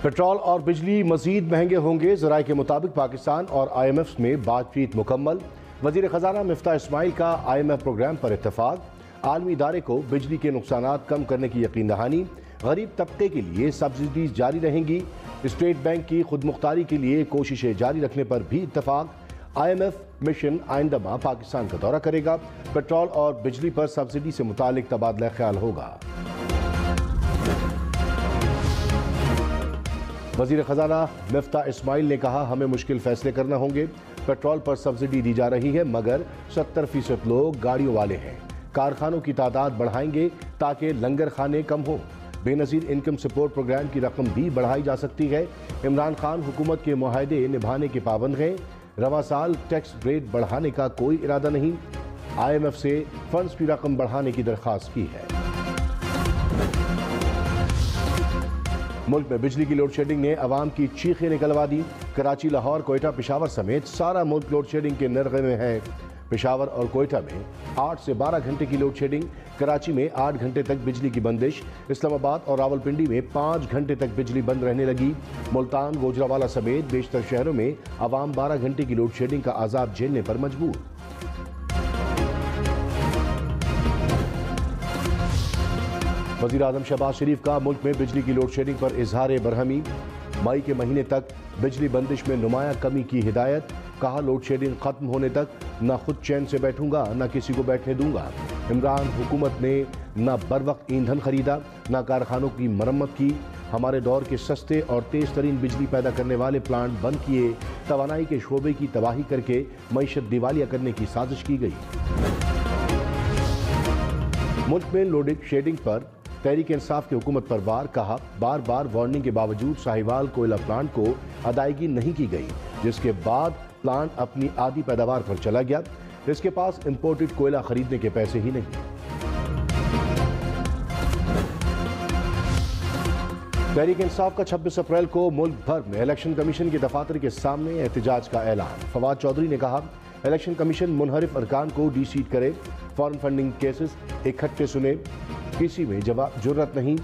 Petrol और बिजली मजीद महंगे होंगे। ज़राए के मुताबिक पाकिस्तान और IMF में बातचीत मुकम्मल। वज़ीर ख़जाना मिफ्ता इस्माइल का IMF प्रोग्राम पर इत्तफाक। आलमी इदारे को बिजली के नुकसानात कम करने की यकीन दहानी। गरीब तबके के लिए सब्सिडीज जारी रहेंगी। स्टेट बैंक की खुद मुख्तारी के लिए कोशिशें जारी रखने पर भी इत्तफाक। IMF मिशन आइंदा माह पाकिस्तान का दौरा करेगा। पेट्रोल और बिजली पर सब्सिडी से मुतालिक तबादला ख्याल होगा। वज़ीर ख़जाना मिफ्ता इस्माइल ने कहा, हमें मुश्किल फैसले करना होंगे। पेट्रोल पर सब्सिडी दी जा रही है मगर 70% लोग गाड़ियों वाले हैं। कारखानों की तादाद बढ़ाएंगे ताकि लंगर खाने कम हो। बेनज़ीर इनकम सपोर्ट प्रोग्राम की रकम भी बढ़ाई जा सकती है। इमरान खान हुकूमत के मुआहदे निभाने के पाबंद हैं। रवा साल टैक्स रेट बढ़ाने का कोई इरादा नहीं। IMF से फंड्स की रकम बढ़ाने की दरख्वास्त की है। मुल्क में बिजली की लोड शेडिंग ने अवाम की चीखें निकलवा दी। कराची, लाहौर, कोयटा, पेशावर समेत सारा मुल्क लोड शेडिंग के नरगे में है। पेशावर और कोयटा में 8 से 12 घंटे की लोड शेडिंग, कराची में 8 घंटे तक बिजली की बंदिश, इस्लामाबाद और रावलपिंडी में 5 घंटे तक बिजली बंद रहने लगी। मुल्तान, गोजरावाला समेत बेशतर शहरों में अवाम 12 घंटे की लोड शेडिंग का अजाब झेलने पर मजबूर। वज़ीर आज़म शहबाज शरीफ का मुल्क में बिजली की लोड शेडिंग पर इजहार बरहमी। मई के महीने तक बिजली बंदिश में नुमाया कमी की हिदायत। कहा, लोड शेडिंग खत्म होने तक न खुद चैन से बैठूंगा न किसी को बैठने दूंगा। इमरान हुकूमत ने न बर वक्त ईंधन खरीदा न कारखानों की मरम्मत की। हमारे दौर के सस्ते और तेज तरीन बिजली पैदा करने वाले प्लांट बंद किए। तवानाई के शोबे की तबाही करके मईशत दिवालिया करने की साजिश की गई। मुल्क में लोड शेडिंग पर तहरीक इंसाफ की हुकूमत पर वार। कहा, बार बार वार्निंग के बावजूद साहिवाल कोयला प्लांट को अदायगी नहीं की गई, जिसके बाद प्लांट अपनी आधी पैदावार पर चला गया। इसके पास इंपोर्टेड कोयला खरीदने के पैसे ही नहीं। तहरीक इंसाफ का 26 अप्रैल को मुल्क भर में इलेक्शन कमीशन के दफातर के सामने एहतजाज का ऐलान। फवाद चौधरी ने कहा, इलेक्शन कमीशन मुनहरिफ अरकान को डीसीट करे, फॉरेन फंडिंग केसेस इकट्ठे सुने, किसी में जुर्रत नहीं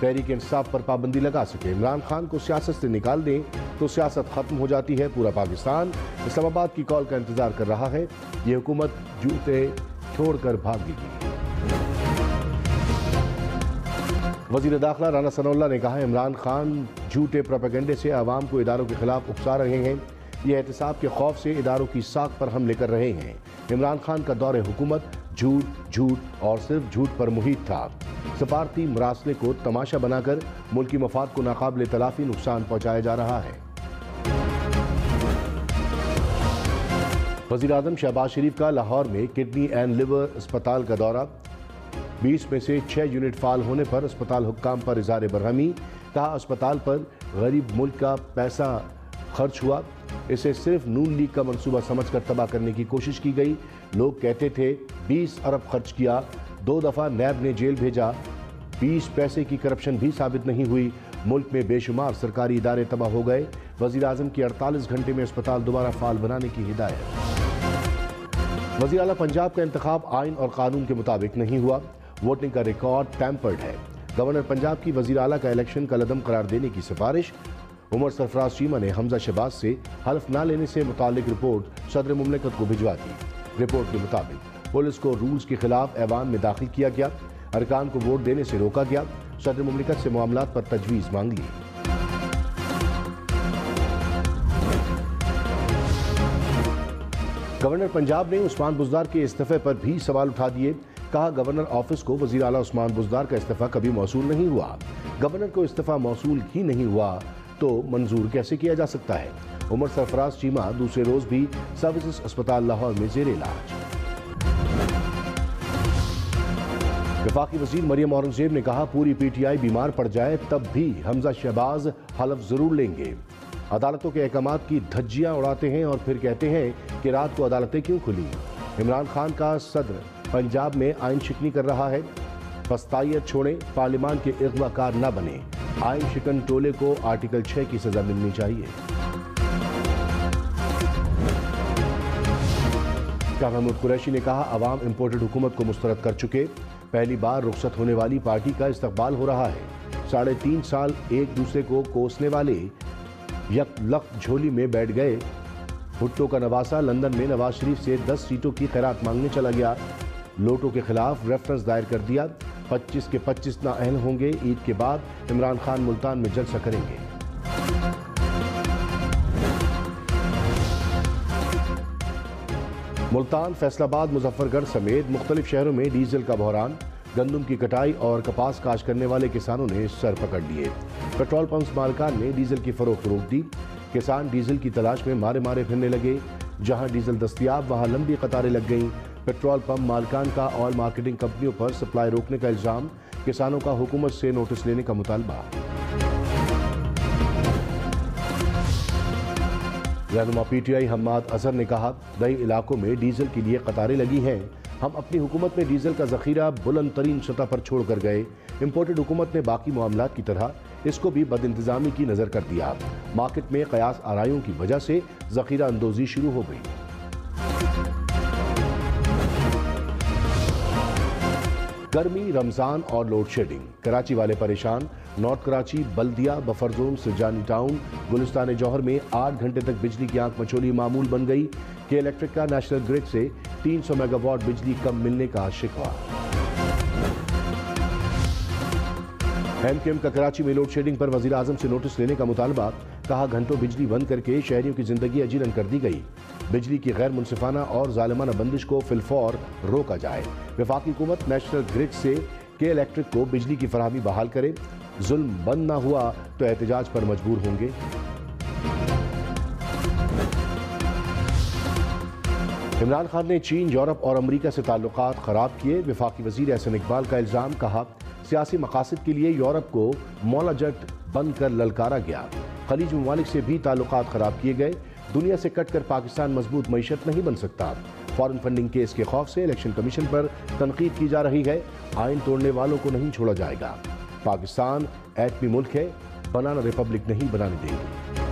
तहरीक इंसाफ पर पाबंदी लगा सके। इमरान खान को सियासत से निकाल दें तो सियासत खत्म हो जाती है। पूरा पाकिस्तान इस्लामाबाद की कॉल का इंतजार कर रहा है। ये हुकूमत जूते छोड़कर भागेगी। वजीर दाखिला राना सनाउल्लाह ने कहा, इमरान खान झूठे प्रोपेगेंडे से आवाम को इदारों के खिलाफ उकसा रहे हैं। ये एहतसाब के खौफ से इदारों की साख पर हमले कर रहे हैं। इमरान खान का दौरे हुकूमत झूठ और सिर्फ झूठ पर मुहित था। सफारती मरासले को तमाशा बनाकर मुल्की मफाद को नाकाबिल तलाफी नुकसान पहुंचाया जा रहा है। वज़ीर आज़म शहबाज शरीफ का लाहौर में किडनी एंड लिवर अस्पताल का दौरा। 20 में से 6 यूनिट फाल होने पर अस्पताल हुक्काम पर इज़हार बरहमी। कहा, अस्पताल पर गरीब मुल्क का पैसा खर्च हुआ, इसे सिर्फ नून लीग का मंसूबा समझकर तबाह करने की कोशिश की गई। लोग कहते थे 20 अरब खर्च किया, 2 दफ़ा नैब ने जेल भेजा, 20 पैसे की करप्शन भी साबित नहीं हुई। मुल्क में बेशुमार सरकारी इदारे तबाह हो गए। वज़ीर आज़म की 48 घंटे में अस्पताल दोबारा फाल बनाने की हिदायत। वज़ीर आला पंजाब का इंतखाब आइन और कानून के मुताबिक नहीं हुआ। वोटिंग का रिकॉर्ड टैम्पर्ड है। गवर्नर पंजाब की वज़ीर आला का इलेक्शन कलअदम करार देने की सिफारिश। उमर सरफराज चीमा ने हमजा शहबाज से हल्फ ना लेने से मुतालिक रिपोर्ट सदर मुमलिकत को भिजवा दी। रिपोर्ट के मुताबिक पुलिस को रूल्स के खिलाफ ऐवान में दाखिल किया गया, अरकान को वोट देने से रोका गया, सदर मुमलिकत से मामलात पर तजवीज़ मांग ली। गवर्नर पंजाब ने उस्मान बुज़दार के इस्तीफे पर भी सवाल उठा दिए। कहा, गवर्नर ऑफिस को वज़ीर आला उस्मान बुज़दार का इस्तीफा कभी मौसूल नहीं हुआ। गवर्नर को इस्तीफा मौसूल ही नहीं हुआ तो मंजूर कैसे किया जा सकता है। उमर सरफराज चीमा दूसरे रोज भी सर्विसेज अस्पताल लाहौर में जेर इलाज। वफाकी वज़ीर मरियम औरंगजेब ने कहा, पूरी PTI बीमार पड़ जाए तब भी हमजा शहबाज हलफ जरूर लेंगे। अदालतों के अहकामात की धज्जियां उड़ाते हैं और फिर कहते हैं कि रात को अदालतें क्यों खुली। इमरान खान का सदर पंजाब में आइन शिकनी कर रहा है। फस्तायत छोड़ें, पार्लियामान के इग़्वाकार न बने। आइन शिकन टोले को आर्टिकल 6 की सजा मिलनी चाहिए। शाह महमूद कुरैशी ने कहा, अवाम इंपोर्टेड हुकूमत को मुस्तरद कर चुके। पहली बार रुखसत होने वाली पार्टी का इस्तकबाल हो रहा है। 3.5 साल एक दूसरे को कोसने वाले यकलक झोली में बैठ गए। भुट्टो का नवासा लंदन में नवाज शरीफ से 10 सीटों की खैरात मांगने चला गया। लोटो के खिलाफ रेफरेंस दायर कर दिया। 25 के 25 नाअहल होंगे। ईद के बाद इमरान खान मुल्तान में जलसा करेंगे। मुल्तान, फैसलाबाद, मुजफ्फरगढ़ समेत मुख्तलिफ शहरों में डीजल का बहरान। गंदम की कटाई और कपास काश्त करने वाले किसानों ने सर पकड़ लिए। पेट्रोल पंप मालिकान ने डीजल की फरोख्त रोक दी। किसान डीजल की तलाश में मारे मारे फिरने लगे। जहां डीजल दस्तियाब वहां लंबी कतारें लग गईं। पेट्रोल पंप मालिकान का ऑयल मार्केटिंग कंपनियों पर सप्लाई रोकने का इल्जाम। किसानों का हुकूमत से नोटिस लेने का मुतालबा। रहनुमा पीटीआई हम्माद अजहर ने कहा, कई इलाकों में डीजल के लिए कतारें लगी हैं। हम अपनी हुकूमत में डीजल का जखीरा बुलंद तरीन सतह पर छोड़ कर गए। इम्पोर्टेड हुकूमत ने बाकी मामलात की तरह इसको भी बदइंतजामी की नजर कर दिया। मार्केट में कयास आराइयों की वजह से जखीरा अंदोजी शुरू हो गई। गर्मी, रमजान और लोड शेडिंग, कराची वाले परेशान। नॉर्थ कराची, बल्दिया, बफर जोन, सिरजानी टाउन, गुलिस्तान जौहर में 8 घंटे तक बिजली की आंख मचोली मामूल बन गई। के इलेक्ट्रिक का नेशनल ग्रिड से 300 मेगावाट बिजली कम मिलने का शिकवा। एमकेएम का कराची में लोड शेडिंग पर वजीर आजम से नोटिस लेने का मुतालबा। कहा, घंटों बिजली बंद करके शहरियों की जिंदगी अजीरन कर दी गई। बिजली की गैर मुनसिफाना और जालिमाना बंदिश को फिलफौर रोका जाए। वफाकी हुकूमत नेशनल ग्रिड से के इलेक्ट्रिक को बिजली की फराहमी बहाल करे। जुल्म बंद ना हुआ तो एहतजाज पर मजबूर होंगे। इमरान खान ने चीन, यूरोप और अमरीका से ताल्लुकात खराब किए। वफाकी वजीर एहसन इकबाल का इल्जाम। कहा, सियासी मकासद के लिए यूरोप को मौला जट बनकर ललकारा गया। खलीज ममालिक से भी ताल्लुकात खराब किए गए। दुनिया से कटकर पाकिस्तान मजबूत मईशत नहीं बन सकता। फॉरेन फंडिंग केस के खौफ से इलेक्शन कमीशन पर तनकीद की जा रही है। आइन तोड़ने वालों को नहीं छोड़ा जाएगा। पाकिस्तान एटमी मुल्क है, बनाना रिपब्लिक नहीं बनाने देंगे।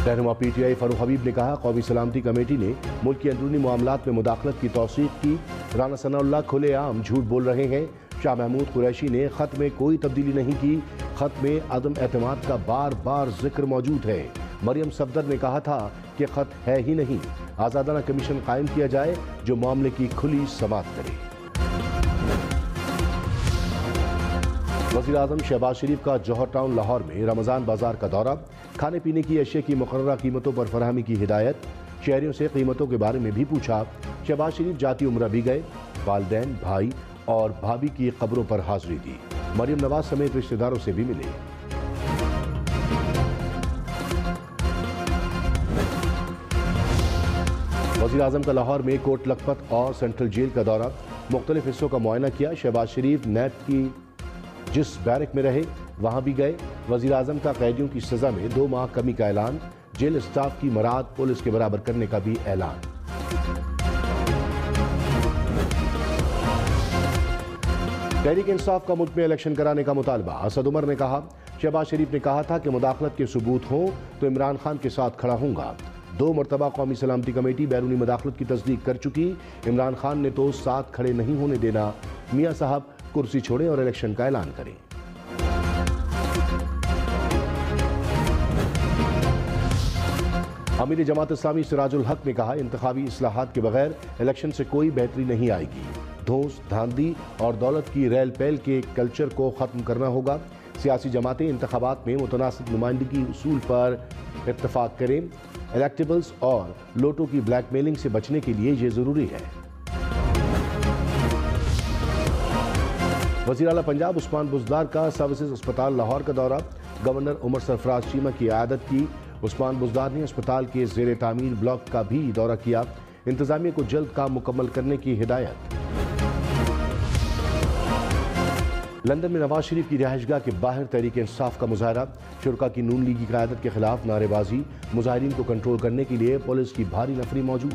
रहनुमा पीटीआई फारूक हबीब ने कहा, कौमी सलामती कमेटी ने मुल्क की अंदरूनी मामलात में मुदाखलत की तौसीक की। राना सनाउल्लाह खुलेआम झूठ बोल रहे हैं। शाह महमूद कुरैशी ने खत में कोई तब्दीली नहीं की। खत में अदम एतमाद का बार बार जिक्र मौजूद है। मरियम सफदर ने कहा था कि खत है ही नहीं। आज़ादाना कमीशन कायम किया जाए जो मामले की खुली समाअत करे। वज़ीर आज़म शहबाज शरीफ का जौहर टाउन लाहौर में रमज़ान बाजार का दौरा। खाने पीने की अशिया की मुकर्ररा कीमतों पर फराहमी की हिदायत। शहरियों से कीमतों के बारे में भी पूछा। शहबाज शरीफ जाती उम्रा भी गए। वालिदैन, भाई और भाभी की कब्रों पर हाजिरी दी। मरियम नवाज समेत रिश्तेदारों से भी मिले। वज़ीर आज़म का लाहौर में कोट लखपत और सेंट्रल जेल का दौरा। मुख्तलिफ हिस्सों का मुआयना किया। शहबाज शरीफ नैब की जिस बैरक में रहे वहां भी गए। वज़ीर आज़म का कैदियों की सजा में 2 माह कमी का ऐलान। जेल स्टाफ की मराद पुलिस के बराबर करने का भी ऐलान। तहरीक इंसाफ का मुल्क में इलेक्शन कराने का मुतालबा। असद उमर ने कहा, शहबाज शरीफ ने कहा था कि मुदाखलत के सबूत हों तो इमरान खान के साथ खड़ा हूंगा। 2 मरतबा कौमी सलामती कमेटी बैरूनी मुदाखलत की तस्दीक कर चुकी। इमरान खान ने तो साथ खड़े नहीं होने देना। मियां साहब कुर्सी छोड़ें और इलेक्शन का ऐलान करें। अमीर जमात इस्लामी सिराजुल हक ने कहा, इंतखाबी इस्लाहात के बगैर इलेक्शन से कोई बेहतरी नहीं आएगी। धौंस, धांधली और दौलत की रेल पैल के कल्चर को ख़त्म करना होगा। सियासी जमातें इंतखाबात में मुतनासिब नुमाइंदगी उसूल पर इत्तफाक करें। इलेक्टेबल्स और लोटो की ब्लैकमेलिंग से बचने के लिए ये ज़रूरी है। वज़ीर आला पंजाब उस्मान बुज़दार का सर्विसेज अस्पताल लाहौर का दौरा। गवर्नर उमर सरफराज चीमा की आदत की। उस्मान बुज़दार ने अस्पताल के ज़ेर तामीर ब्लॉक का भी दौरा किया। इंतजामिया को जल्द काम मुकम्मल करने की हिदायत। लंदन में नवाज शरीफ की रिहाइशगाह के बाहर तहरीक इंसाफ का मुजाहरा। शुरका की नून लीगी क़यादत के खिलाफ नारेबाजी। मुजाहिरीन को कंट्रोल करने के लिए पुलिस की भारी नफरी मौजूद।